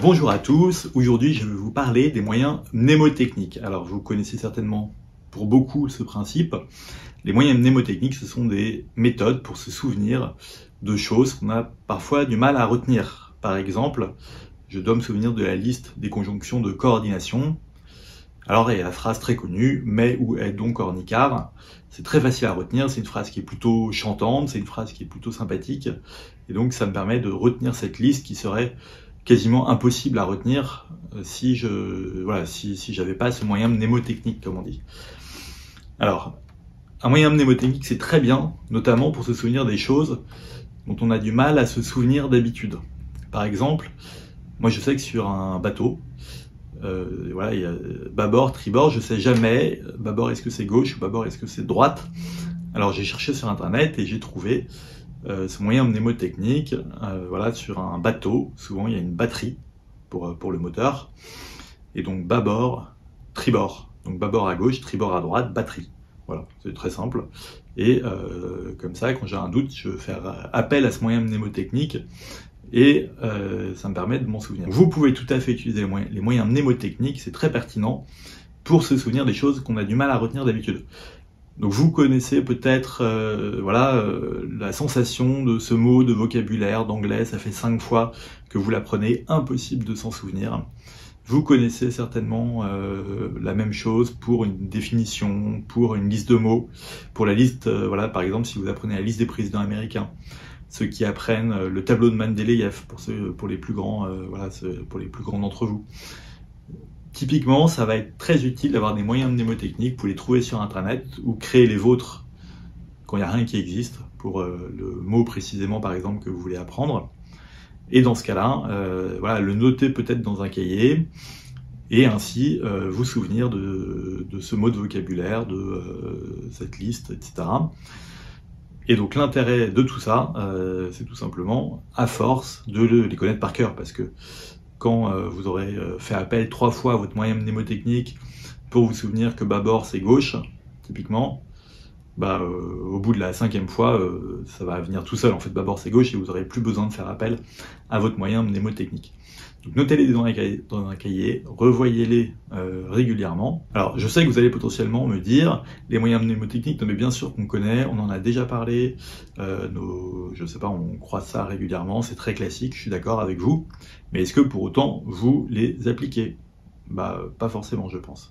Bonjour à tous, aujourd'hui je vais vous parler des moyens mnémotechniques. Alors vous connaissez certainement pour beaucoup ce principe. Les moyens mnémotechniques, ce sont des méthodes pour se souvenir de choses qu'on a parfois du mal à retenir. Par exemple, je dois me souvenir de la liste des conjonctions de coordination. Alors il y a la phrase très connue, mais où est donc Ornicart? C'est très facile à retenir, c'est une phrase qui est plutôt chantante, c'est une phrase qui est plutôt sympathique, et donc ça me permet de retenir cette liste qui serait quasiment impossible à retenir si j'avais pas ce moyen mnémotechnique, comme on dit. Alors, un moyen mnémotechnique, c'est très bien, notamment pour se souvenir des choses dont on a du mal à se souvenir d'habitude. Par exemple, moi je sais que sur un bateau, il y a bâbord, tribord, je sais jamais, bâbord est-ce que c'est gauche ou bâbord est-ce que c'est droite. Alors j'ai cherché sur internet et j'ai trouvé ce moyen mnémotechnique, sur un bateau, souvent il y a une batterie pour le moteur, et donc bâbord, tribord, donc bâbord à gauche, tribord à droite, batterie. Voilà, c'est très simple. Et comme ça, quand j'ai un doute, je vais faire appel à ce moyen mnémotechnique et ça me permet de m'en souvenir. Vous pouvez tout à fait utiliser les moyens mnémotechniques, c'est très pertinent pour se souvenir des choses qu'on a du mal à retenir d'habitude. Donc vous connaissez peut-être la sensation de ce mot de vocabulaire d'anglais, ça fait 5 fois que vous l'apprenez, impossible de s'en souvenir. Vous connaissez certainement la même chose pour une définition, pour une liste de mots, pour la liste, par exemple si vous apprenez la liste des présidents américains, ceux qui apprennent le tableau de Mendeleïev pour les plus grands d'entre vous. Typiquement, ça va être très utile d'avoir des moyens mnémotechniques pour les trouver sur internet ou créer les vôtres quand il n'y a rien qui existe pour le mot précisément par exemple que vous voulez apprendre. Et dans ce cas-là, le noter peut-être dans un cahier et ainsi vous souvenir de ce mot de vocabulaire, de cette liste, etc. Et donc l'intérêt de tout ça, c'est tout simplement à force de les connaître par cœur, parce que quand vous aurez fait appel 3 fois à votre moyen mnémotechnique pour vous souvenir que bâbord c'est gauche, typiquement, au bout de la 5e fois, ça va venir tout seul, en fait bâbord c'est gauche et vous n'aurez plus besoin de faire appel à votre moyen mnémotechnique. Donc notez-les dans un cahier, revoyez-les régulièrement. Alors je sais que vous allez potentiellement me dire, les moyens mnémotechniques, non mais bien sûr qu'on connaît, on en a déjà parlé, on croise ça régulièrement, c'est très classique, je suis d'accord avec vous, mais est-ce que pour autant vous les appliquez? Pas forcément je pense.